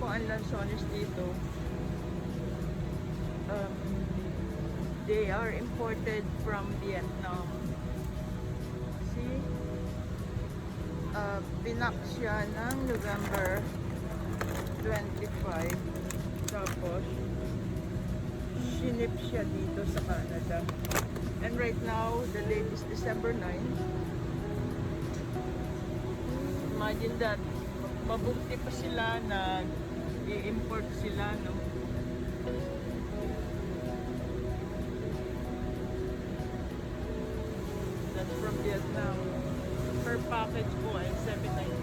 po ang lansones dito. They are imported from Vietnam. See? Pinak siya ng November 25. Tapos, shinip siya dito sa Canada. And right now, the date is December 9. Imagine that, mabukti pa sila na i-import sila, no? That's from Vietnam. Per package po ay $7.99.